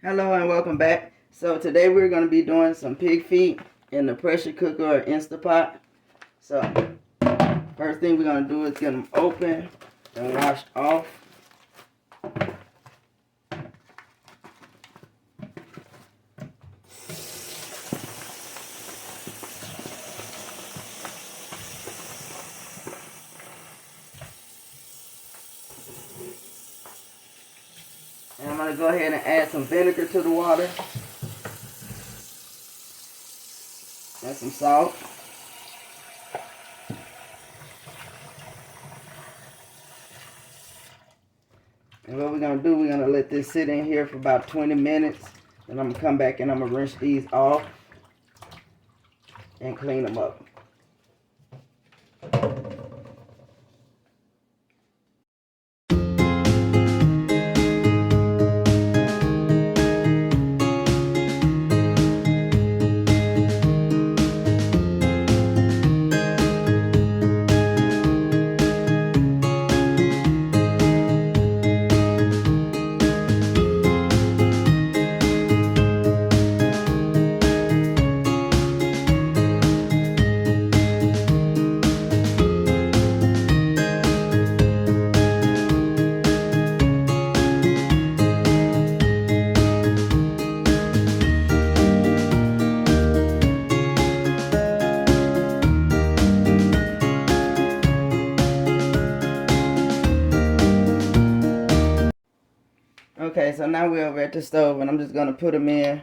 Hello and welcome back. So today we're going to be doing some pig feet in the pressure cooker or Instapot. So first thing we're going to do is get them open and washed off. And I'm going to go ahead and add some vinegar to the water. And some salt. And what we're going to do, we're going to let this sit in here for about 20 minutes. Then I'm going to come back and I'm going to rinse these off and clean them up. Okay, so now we're over at the stove and I'm just going to put them in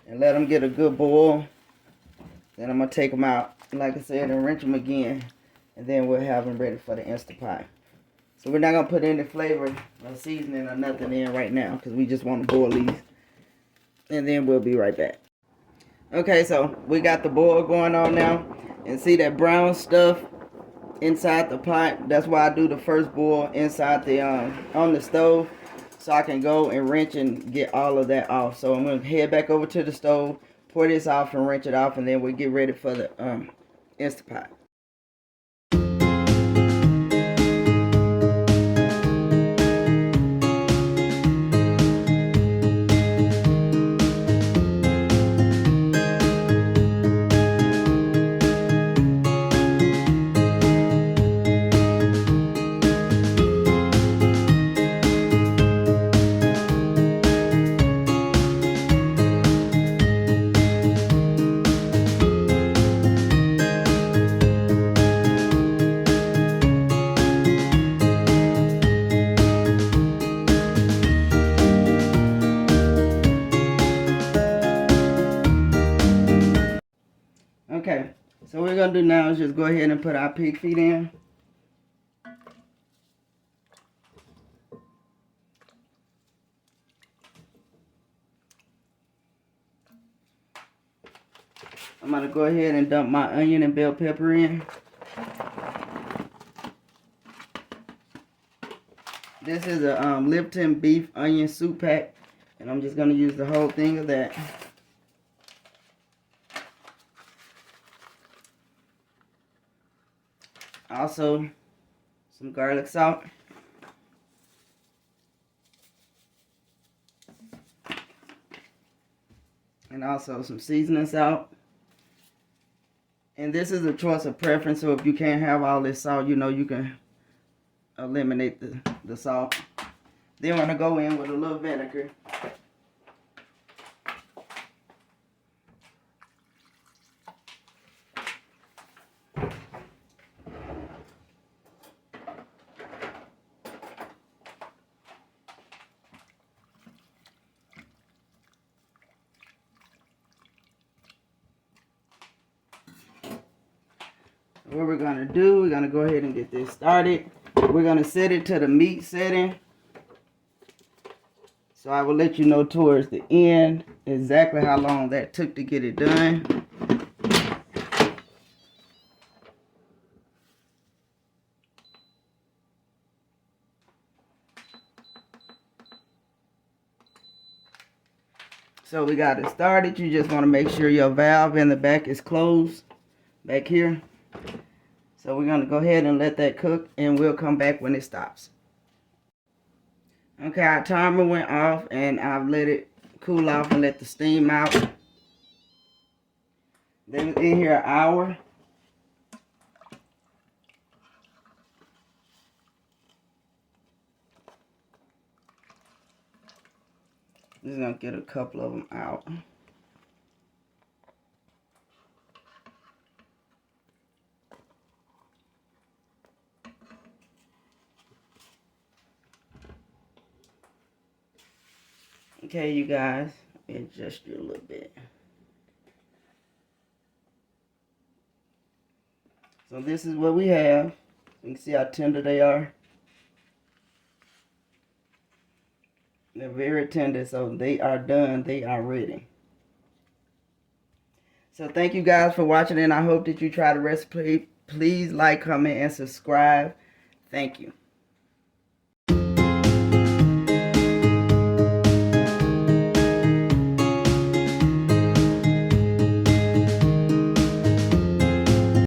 and let them get a good boil. Then I'm going to take them out, like I said, and rinse them again. And then we'll have them ready for the Instapot. So we're not going to put any flavor or seasoning or nothing in right now because we just want to boil these. And then we'll be right back. Okay, so we got the boil going on now. And see that brown stuff inside the pot? That's why I do the first boil inside the on the stove. So I can go and rinse and get all of that off. So I'm going to head back over to the stove, pour this off and rinse it off, and then we'll get ready for the Instapot. Okay, so what we're going to do now is just go ahead and put our pig feet in. I'm going to go ahead and dump my onion and bell pepper in. This is a Lipton beef onion soup pack, and I'm just going to use the whole thing of that. Also, some garlic salt. And also some seasoning salt. And this is a choice of preference, so if you can't have all this salt, you know, you can eliminate the salt. Then we're going to go in with a little vinegar. What we're going to do, we're going to go ahead and get this started. We're going to set it to the meat setting. So I will let you know towards the end exactly how long that took to get it done. So we got it started. You just want to make sure your valve in the back is closed back here. So we're going to go ahead and let that cook, and we'll come back when it stops. Okay, our timer went off, and I've let it cool off and let the steam out. They was in here an hour. Just gonna get a couple of them out. Okay, you guys, adjust you a little bit. So this is what we have. You can see how tender they are. They're very tender, so they are done. They are ready. So thank you guys for watching, and I hope that you try the recipe. Please like, comment, and subscribe. Thank you.